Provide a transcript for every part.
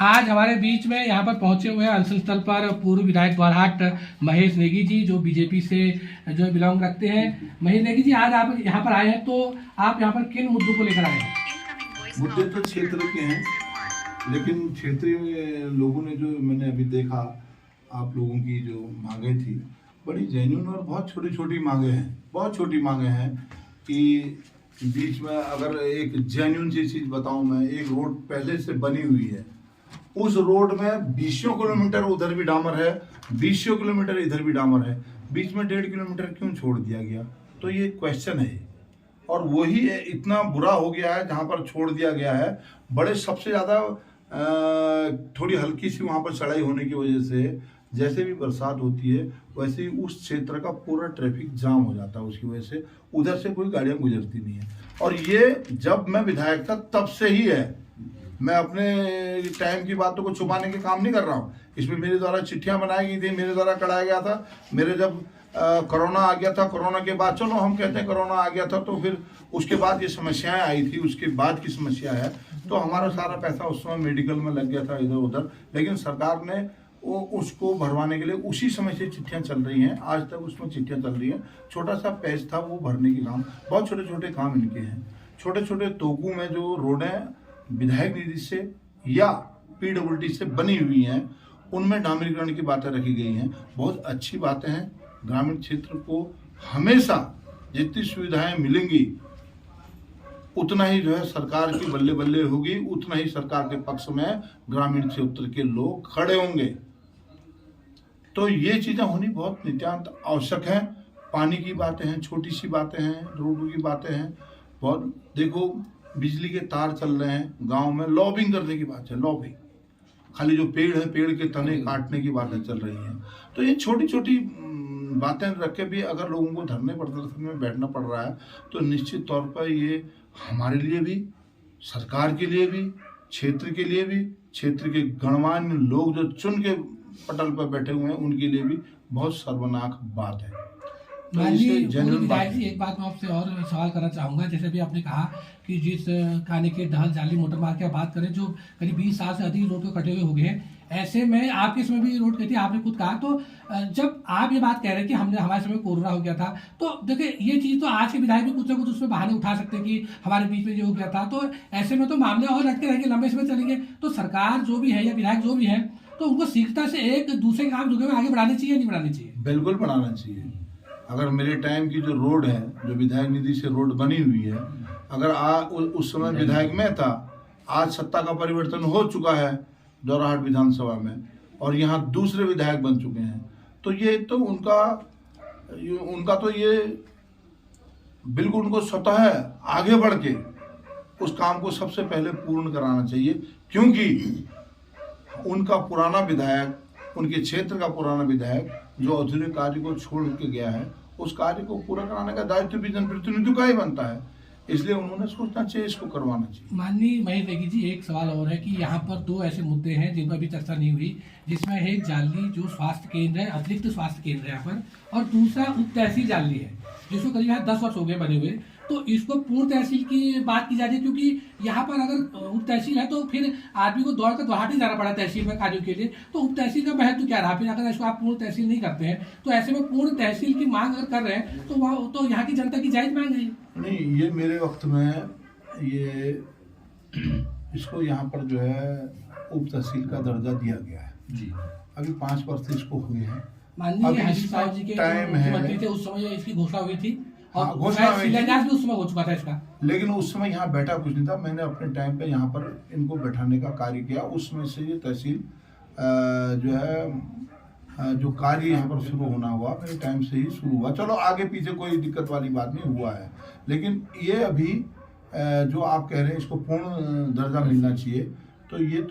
आज हमारे बीच में यहाँ पर पहुंचे हुए हैं अनशन स्थल पर पूर्व विधायक द्वारहाट महेश नेगी जी, जो बीजेपी से जो बिलोंग रखते हैं। महेश नेगी जी, आज आप यहाँ पर आए हैं, तो आप यहाँ पर किन मुद्दों को लेकर आए हैं? मुद्दे तो क्षेत्र के हैं, लेकिन क्षेत्रीय लोगों ने जो मैंने अभी देखा, आप लोगों की जो मांगे थी बड़ी जेन्युइन और बहुत छोटी छोटी मांगे हैं। बहुत छोटी मांगे हैं कि बीच में अगर एक जेन्युइन सी चीज़ बताऊं मैं, एक रोड पहले से बनी हुई है, उस रोड में 20 किलोमीटर उधर भी डामर है, 20 किलोमीटर इधर भी डामर है, बीच में 1.5 किलोमीटर क्यों छोड़ दिया गया? तो ये क्वेश्चन है। और वही इतना बुरा हो गया है जहाँ पर छोड़ दिया गया है। बड़े सबसे ज़्यादा थोड़ी हल्की सी वहाँ पर चढ़ाई होने की वजह से जैसे भी बरसात होती है वैसे ही उस क्षेत्र का पूरा ट्रैफिक जाम हो जाता है। उसकी वजह से उधर से कोई गाड़ियाँ गुजरती नहीं है। और ये जब मैं विधायक था तब से ही है। मैं अपने टाइम की बातों को छुपाने के काम नहीं कर रहा हूँ। इसमें मेरे द्वारा चिट्ठियाँ बनाई गई थी, मेरे द्वारा कराया गया था। मेरे जब कोरोना आ गया था, कोरोना के बाद, चलो हम कहते हैं कोरोना आ गया था तो फिर उसके बाद ये समस्याएं आई थी, उसके बाद की समस्या है। तो हमारा सारा पैसा उस समय मेडिकल में लग गया था इधर उधर, लेकिन सरकार ने उसको भरवाने के लिए उसी समय से चिट्ठियाँ चल रही हैं। आज तक उसमें चिट्ठियाँ चल रही हैं। छोटा सा पैच था वो भरने के काम, बहुत छोटे छोटे काम इनके हैं। छोटे छोटे तोकू में जो रोडें विधायक निधि से या PWD से बनी हुई हैं उनमें डामरीकरण की बातें रखी गई हैं। बहुत अच्छी बातें हैं। ग्रामीण क्षेत्र को हमेशा जितनी सुविधाएं मिलेंगी उतना ही जो है सरकार की बल्ले बल्ले होगी, उतना ही सरकार के पक्ष में ग्रामीण क्षेत्र के लोग खड़े होंगे। तो ये चीजें होनी बहुत नितांत आवश्यक है। पानी की बातें हैं, छोटी सी बातें हैं, रोडों की बातें हैं। बहुत देखो, बिजली के तार चल रहे हैं गांव में, लॉबिंग करने की बात है। लॉबिंग खाली जो पेड़ है, पेड़ के तने काटने की बातें चल रही हैं। तो ये छोटी छोटी बातें रख के भी अगर लोगों को धरने प्रदर्शन में बैठना पड़ रहा है तो निश्चित तौर पर ये हमारे लिए भी, सरकार के लिए भी, क्षेत्र के लिए भी, क्षेत्र के गणमान्य लोग जो चुन के पटल पर बैठे हुए हैं उनके लिए भी बहुत शर्मनाक बात है। विधायक जी, एक बात मैं आपसे और सवाल करना चाहूँगा। जैसे भी आपने कहा कि जिस काने के ढाल जाली मोटर मार्ग की बात करें, जो करीब 20 साल से अधिक रोड को कटे हुए हो गए हैं, ऐसे में आपके समय भी रोड कटी, आपने खुद कहा। तो जब आप ये बात कह रहे हैं कि हमने हमारे समय कोरोना हो गया था, तो देखिए ये चीज़ तो आज के विधायक भी कुछ ना कुछ उसमें बहाने उठा सकते हैं कि हमारे बीच में जो हो गया था। तो ऐसे में तो मामले और रखते रहेंगे, लंबे समय चलेंगे। तो सरकार जो भी है या विधायक जो भी है, तो उनको शीघ्रता से एक दूसरे काम जुगे में आगे बढ़ानी चाहिए, नहीं बढ़ानी चाहिए? बिल्कुल बढ़ाना चाहिए। अगर मेरे टाइम की जो रोड है, जो विधायक निधि से रोड बनी हुई है, अगर उस समय विधायक में था, आज सत्ता का परिवर्तन हो चुका है द्वारहाट विधानसभा में और यहाँ दूसरे विधायक बन चुके हैं, तो ये तो उनका तो ये बिल्कुल उनको स्वतः आगे बढ़ के उस काम को सबसे पहले पूर्ण कराना चाहिए। क्योंकि उनका पुराना विधायक, उनके क्षेत्र का पुराना विधायक जो अधूरे कार्य को छोड़ के गया है, उस कार्य को पूरा कराने का दायित्व भी जनप्रतिनिधियों का ही बनता है। इसलिए उन्होंने सोचना चाहिए, इसको करवाना चाहिए। माननीय महेश नेगी जी, एक सवाल और है कि यहाँ पर 2 ऐसे मुद्दे हैं जिन पर भी चर्चा नहीं हुई, जिसमें एक जाली जो स्वास्थ्य केंद्र है, अतिरिक्त स्वास्थ्य केंद्र है यहाँ पर, और दूसरा उप तहसील जाली है जिसको करीब यहाँ 10 वर्ष हो गए बने हुए। तो इसको पूर्ण तहसील की बात की जा रही है, क्योंकि यहाँ पर अगर उप तहसील है तो फिर आदमी को दौड़ कर गुवाहाटी जाना पड़ा तहसील में कार्यों के लिए। तो उप तहसील का महत्व क्या रहा? फिर अगर इसको आप पूर्ण तहसील नहीं करते हैं तो ऐसे में पूर्ण तहसील की मांग अगर कर रहे हैं तो वह तो यहाँ की जनता की जायज मांग है। नहीं, ये मेरे वक्त में ये इसको यहाँ पर जो है उप तहसील का दर्जा दिया गया है जी। अभी 5 वर्ष इसको हुए हैं। माननीय हरीश साहब जी के मुख्यमंत्री थे उस समय इसकी घोषणा हुई थी, और घोषणा भी उस समय हो चुका था इसका, लेकिन उस समय यहाँ बैठा कुछ नहीं था। मैंने अपने टाइम पे यहाँ पर इनको बैठाने का कार्य किया। उसमें से ये तहसील जो है जो कार्य यहाँ पर शुरू होना हुआ मेरे टाइम से ही शुरू हुआ। चलो आगे पीछे कोई दिक्कत वाली बात नहीं हुआ है, लेकिन ये अभी जो आप कह रहे हैं इसको पूर्ण दर्जा मिलना चाहिए। तो ये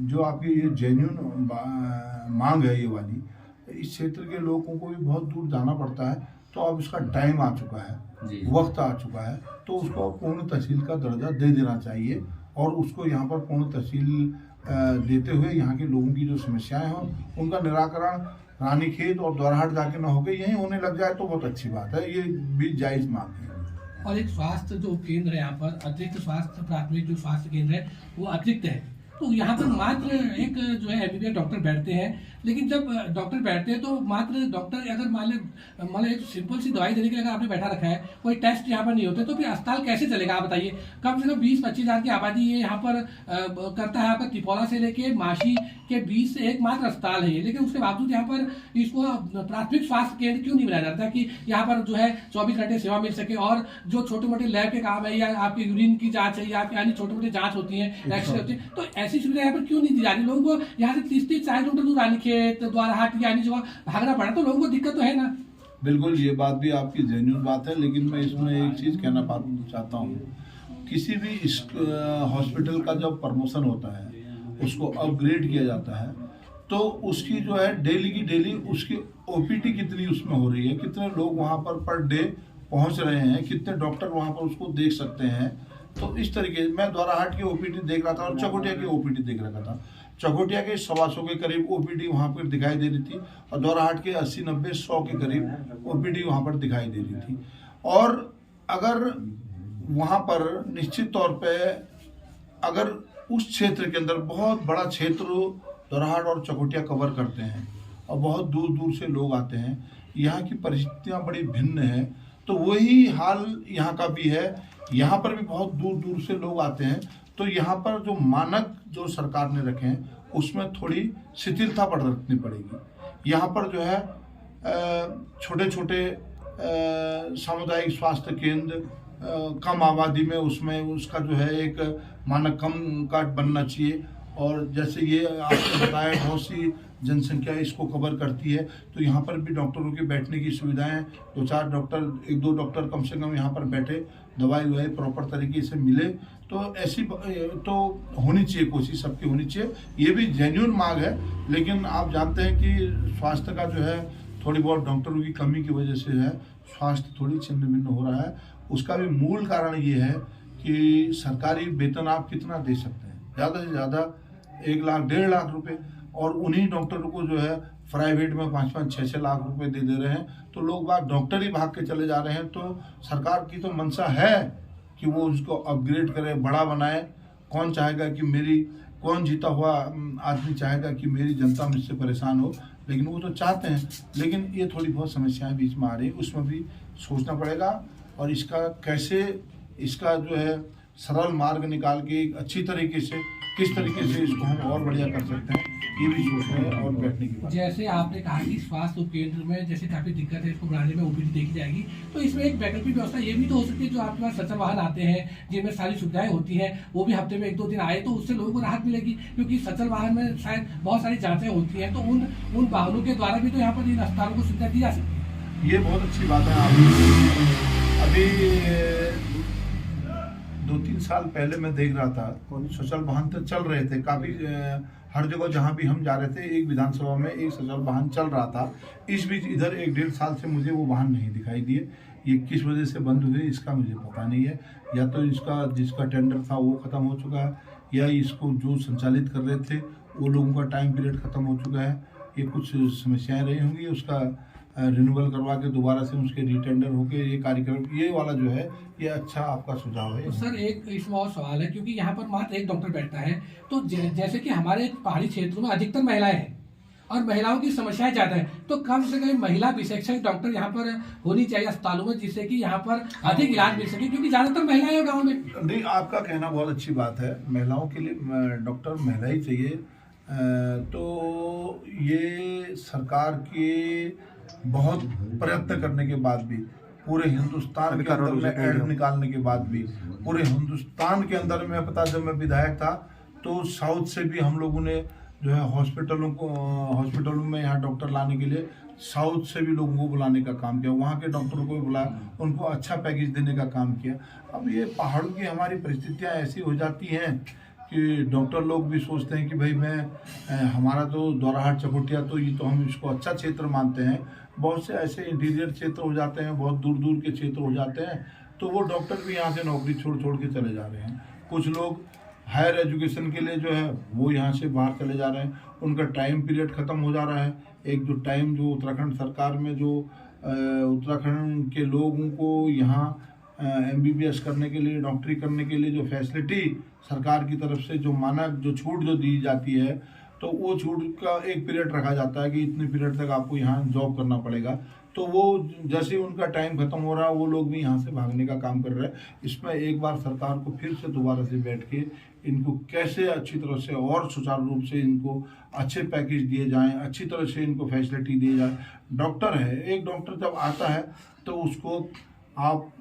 जो आपकी ये जेन्युइन मांग है ये वाली, इस क्षेत्र के लोगों को भी बहुत दूर जाना पड़ता है। तो अब इसका टाइम आ चुका है, वक्त आ चुका है, तो उसको पूर्ण तहसील का दर्जा दे देना चाहिए और उसको यहाँ पर पूर्ण तहसील देते हुए यहाँ के लोगों की जो समस्याएं हों उनका निराकरण रानीखेत और द्वारहाट जाके ना होकर यहीं होने लग जाए तो बहुत अच्छी बात है। ये भी जायज मांग है। और एक स्वास्थ्य जो केंद्र है यहाँ पर, अतिरिक्त स्वास्थ्य प्राथमिक जो स्वास्थ्य केंद्र है वो अतिरिक्त है, तो यहाँ पर मात्र एक जो है एमबीबीएस डॉक्टर बैठते हैं, लेकिन जब डॉक्टर बैठते हैं तो मात्र डॉक्टर अगर मान लो एक सिंपल सी दवाई देने के लिए अगर आपने बैठा रखा है, कोई टेस्ट यहाँ पर नहीं होते, तो फिर अस्पताल कैसे चलेगा आप बताइए। कम से कम 20-25 हज़ार की आबादी ये यहाँ पर करता है, आपका तिपोला से लेके माशी के बीच से एकमात्र अस्पताल है ये, लेकिन उसके बावजूद यहाँ पर इसको प्राथमिक स्वास्थ्य केंद्र क्यों नहीं बनाया जाता कि यहाँ पर जो है 24 घंटे सेवा मिल सके, और जो छोटे मोटे लैब के काम है या आपकी यूरिन की जांच है या आपकी अन्य छोटे मोटे जांच होती है, एक्सरे होती है, तो ऐसी सुविधा यहाँ पर क्यों नहीं दी जा रही। लोगों को यहाँ से 30-40 किलोमीटर दूर रानीखेत, द्वाराहाट या अन्य जगह भागना पड़ा, तो लोगों को दिक्कत तो है ना। बिल्कुल, ये बात भी आपकी जेन्युइन बात है, लेकिन मैं इसमें एक चीज़ कहना चाहता हूँ। किसी भी हॉस्पिटल का जब प्रमोशन होता है, उसको अपग्रेड किया जाता है, तो उसकी जो है डेली की डेली उसकी ओपीडी कितनी उसमें हो रही है, कितने लोग वहाँ पर डे पहुँच रहे हैं, कितने डॉक्टर वहाँ पर उसको देख सकते हैं। तो इस तरीके मैं द्वाराहाट की ओपीडी देख रहा था और चकोटिया की ओपीडी देख रखा था। चकोटिया के 125 के करीब ओपीडी वहाँ पर दिखाई दे रही थी और द्वाराहाट के 80-90-100 के करीब ओपीडी वहाँ पर दिखाई दे रही थी। और अगर वहाँ पर निश्चित तौर पे अगर उस क्षेत्र के अंदर बहुत बड़ा क्षेत्र द्वाराहाट और चकोटिया कवर करते हैं और बहुत दूर दूर से लोग आते हैं, यहाँ की परिस्थितियाँ बड़ी भिन्न है, तो वही हाल यहाँ का भी है। यहाँ पर भी बहुत दूर दूर से लोग आते हैं, तो यहाँ पर जो मानक जो सरकार ने रखे हैं उसमें थोड़ी शिथिलता बरतनी पड़ेगी। यहाँ पर जो है छोटे छोटे सामुदायिक स्वास्थ्य केंद्र कम आबादी में उसमें उसका जो है एक मानक कम का बनना चाहिए। और जैसे ये आपने बताया बहुत सी जनसंख्या इसको कवर करती है, तो यहाँ पर भी डॉक्टरों के बैठने की सुविधाएं, 2-4 डॉक्टर 1-2 डॉक्टर कम से कम यहाँ पर बैठे, दवाई प्रॉपर तरीके से मिले, तो ऐसी तो होनी चाहिए, कोशिश सबकी होनी चाहिए। ये भी जेन्युइन मांग है, लेकिन आप जानते हैं कि स्वास्थ्य का जो है थोड़ी बहुत डॉक्टरों की कमी की वजह से है स्वास्थ्य थोड़ी छिन्न भिन्न हो रहा है। उसका भी मूल कारण ये है कि सरकारी वेतन आप कितना दे सकते हैं, ज़्यादा से ज़्यादा 1 लाख 1.5 लाख रुपए, और उन्हीं डॉक्टरों को जो है प्राइवेट में 5-5, 6-6 लाख रुपए दे रहे हैं, तो लोग बाग डॉक्टर ही भाग के चले जा रहे हैं। तो सरकार की तो मंशा है कि वो उसको अपग्रेड करे, बड़ा बनाए। कौन चाहेगा कि कौन जीता हुआ आदमी चाहेगा कि मेरी जनता मुझसे परेशान हो, लेकिन वो तो चाहते हैं, लेकिन ये थोड़ी बहुत समस्याएं बीच में आ रही है, उसमें भी सोचना पड़ेगा। और इसका जो है सरल मार्ग निकाल के अच्छी तरीके से किस तरीके से इसको हम और बढ़िया कर सकते हैं, ये भी सोचना है और बैठने की बात। जैसे आपने कहा कि स्वास्थ्य उपकेंद्र में जैसे काफी दिक्कत है, इसको बढ़ाने में ओपीडी देखी जाएगी, तो इसमें एक वैकल्पिक व्यवस्था ये भी तो हो सकती है, जो आपके पास सचल वाहन आते हैं जिनमें सारी सुविधाएं होती हैं, वो भी हफ्ते में 1-2 दिन आए, तो उससे लोगों को राहत मिलेगी, क्योंकि सचल वाहन में शायद बहुत सारी जांचें होती हैं, तो उन वाहनों के द्वारा भी तो यहाँ पर इन अस्पतालों को सुविधा दी जा सकती है। ये बहुत अच्छी बात है। आप अभी 2-3 साल पहले मैं देख रहा था, सचल वाहन तो चल रहे थे काफ़ी, हर जगह जहाँ भी हम जा रहे थे एक विधानसभा में एक सचल वाहन चल रहा था। इस बीच इधर 1-1.5 साल से मुझे वो वाहन नहीं दिखाई दिए। ये किस वजह से बंद हुए इसका मुझे पता नहीं है, या तो जिसका टेंडर था वो ख़त्म हो चुका है, या इसको जो संचालित कर रहे थे वो लोगों का टाइम पीरियड ख़त्म हो चुका है। ये कुछ समस्याएँ रही होंगी, उसका रिन्यूअल करवा के दोबारा से उसके रीटेंडर होके ये कार्यक्रम, ये वाला जो है ये अच्छा आपका सुझाव है। तो सर एक इसमें और सवाल है, क्योंकि यहाँ पर मात्र एक डॉक्टर बैठता है, तो जैसे कि हमारे पहाड़ी क्षेत्रों में अधिकतर महिलाएं हैं और महिलाओं की समस्याएं ज्यादा है, तो कम से कम महिला विशेषज्ञ डॉक्टर यहाँ पर होनी चाहिए अस्पतालों में, जिससे कि यहाँ पर अधिक इलाज मिल सके, क्योंकि ज्यादातर महिलाएं हैं गाँव में। नहीं, आपका कहना बहुत अच्छी बात है, महिलाओं के लिए डॉक्टर महिला ही चाहिए। तो ये सरकार के बहुत प्रयत्न करने के बाद भी, पूरे हिंदुस्तान के अंदर में ऐड निकालने के बाद भी, पूरे हिंदुस्तान के अंदर में पता, जब मैं विधायक था तो साउथ से भी हम लोगों ने जो है हॉस्पिटलों में यहाँ डॉक्टर लाने के लिए साउथ से भी लोगों को बुलाने का काम किया, वहाँ के डॉक्टरों को भी बुलाया, उनको अच्छा पैकेज देने का काम किया। अब ये पहाड़ों की हमारी परिस्थितियाँ ऐसी हो जाती हैं कि डॉक्टर लोग भी सोचते हैं कि भाई हमारा तो द्वाराहाट चकोटिया तो ये तो हम इसको अच्छा क्षेत्र मानते हैं, बहुत से ऐसे इंटीरियर क्षेत्र हो जाते हैं, बहुत दूर दूर के क्षेत्र हो जाते हैं, तो वो डॉक्टर भी यहाँ से नौकरी छोड़ के चले जा रहे हैं। कुछ लोग हायर एजुकेशन के लिए जो है वो यहाँ से बाहर चले जा रहे हैं, उनका टाइम पीरियड ख़त्म हो जा रहा है। एक जो टाइम जो उत्तराखंड सरकार में जो उत्तराखंड के लोगों को यहाँ MBBS करने के लिए, डॉक्टरी करने के लिए जो फैसिलिटी सरकार की तरफ से जो मानक जो छूट जो दी जाती है, तो वो छूट का एक पीरियड रखा जाता है कि इतने पीरियड तक आपको यहाँ जॉब करना पड़ेगा। तो वो जैसे ही उनका टाइम खत्म हो रहा है, वो लोग भी यहाँ से भागने का काम कर रहे हैं। इसमें एक बार सरकार को फिर से दोबारा से बैठ के इनको कैसे अच्छी तरह से और सुचारू रूप से इनको अच्छे पैकेज दिए जाएं, अच्छी तरह से इनको फैसिलिटी दी जाए। डॉक्टर है, एक डॉक्टर जब आता है तो उसको आप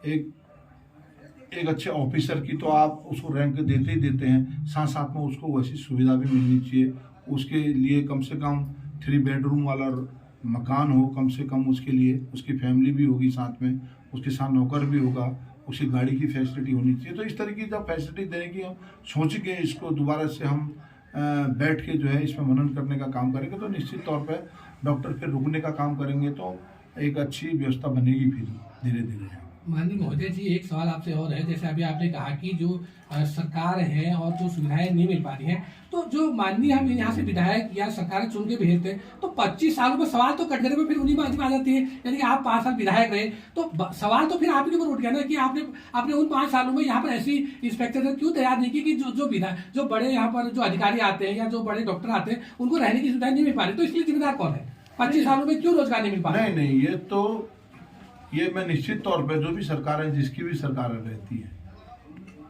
एक अच्छे ऑफिसर की तो आप उसको रैंक देते ही देते हैं, साथ साथ में उसको वैसी सुविधा भी मिलनी चाहिए। उसके लिए कम से कम 3 बेडरूम वाला मकान हो, कम से कम उसके लिए, उसकी फैमिली भी होगी साथ में, उसके साथ नौकर भी होगा, उसकी गाड़ी की फैसिलिटी होनी चाहिए। तो इस तरह की जब फैसिलिटी देने की हम सोचेंगे, इसको दोबारा से हम बैठ के जो है इसमें मनन करने का काम करेंगे, तो निश्चित तौर पे डॉक्टर फिर रुकने का काम करेंगे, तो एक अच्छी व्यवस्था बनेगी फिर धीरे धीरे। माननीय महोदय जी, एक सवाल आपसे और है, जैसे अभी आपने कहा कि जो सरकार है और जो सुविधाएं नहीं मिल पा रही हैं, तो जो माननीय हम यहाँ से विधायक या सरकार चुन के भेजते हैं, तो 25 सालों में सवाल तो कटघरे में फिर उन्हीं में आ जाती है। यानी कि आप 5 साल विधायक रहे, तो सवाल तो फिर आप ही के ऊपर उठ गया ना कि आपने उन 5 सालों में यहाँ पर ऐसी इंस्पेक्टर क्यों तैयार नहीं की कि जो बड़े यहाँ पर जो अधिकारी आते हैं या जो बड़े डॉक्टर आते हैं उनको रहने की सुविधाएं नहीं मिल पा रही, तो इसलिए जिम्मेदार कौन है? 25 सालों में क्यों रोजगार नहीं मिल पा रहा? नहीं, ये मैं निश्चित तौर पे जो भी सरकार है, जिसकी भी सरकार रहती है,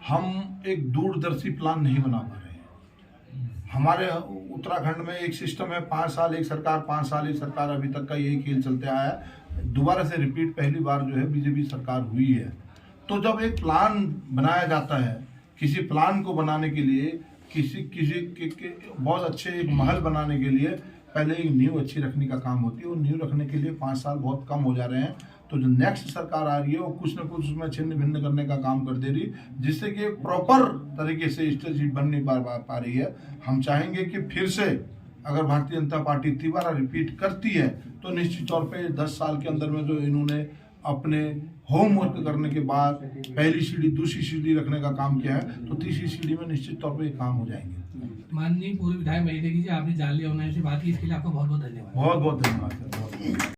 हम एक दूरदर्शी प्लान नहीं बना पा रहे हैं। हमारे उत्तराखंड में एक सिस्टम है, 5 साल एक सरकार, 5 साल एक सरकार, अभी तक का यही खेल चलते आया है। दोबारा से रिपीट पहली बार जो है बीजेपी सरकार हुई है। तो जब एक प्लान बनाया जाता है, किसी प्लान को बनाने के लिए, किसी बहुत अच्छे एक महल बनाने के लिए पहले एक नींव अच्छी रखने का काम होती है, और नींव रखने के लिए 5 साल बहुत कम हो जा रहे हैं। तो जो नेक्स्ट सरकार आ रही है वो कुछ न कुछ उसमें छिन्न भिन्न करने का काम कर दे रही, जिससे कि प्रॉपर तरीके से स्ट्रेटजी बन नहीं पा रही है। हम चाहेंगे कि फिर से अगर भारतीय जनता पार्टी दोबारा रिपीट करती है, तो निश्चित तौर पे 10 साल के अंदर में जो इन्होंने अपने होमवर्क करने के बाद पहली सीढ़ी, दूसरी सीढ़ी रखने का काम किया है, तो तीसरी सीढ़ी में निश्चित तौर पे काम हो जाएंगे। माननीय पूर्व विधायक महेंद्र जी, आपने जान लिया उन्होंने से बात की, इसके लिए आपको बहुत बहुत धन्यवाद। बहुत बहुत धन्यवाद।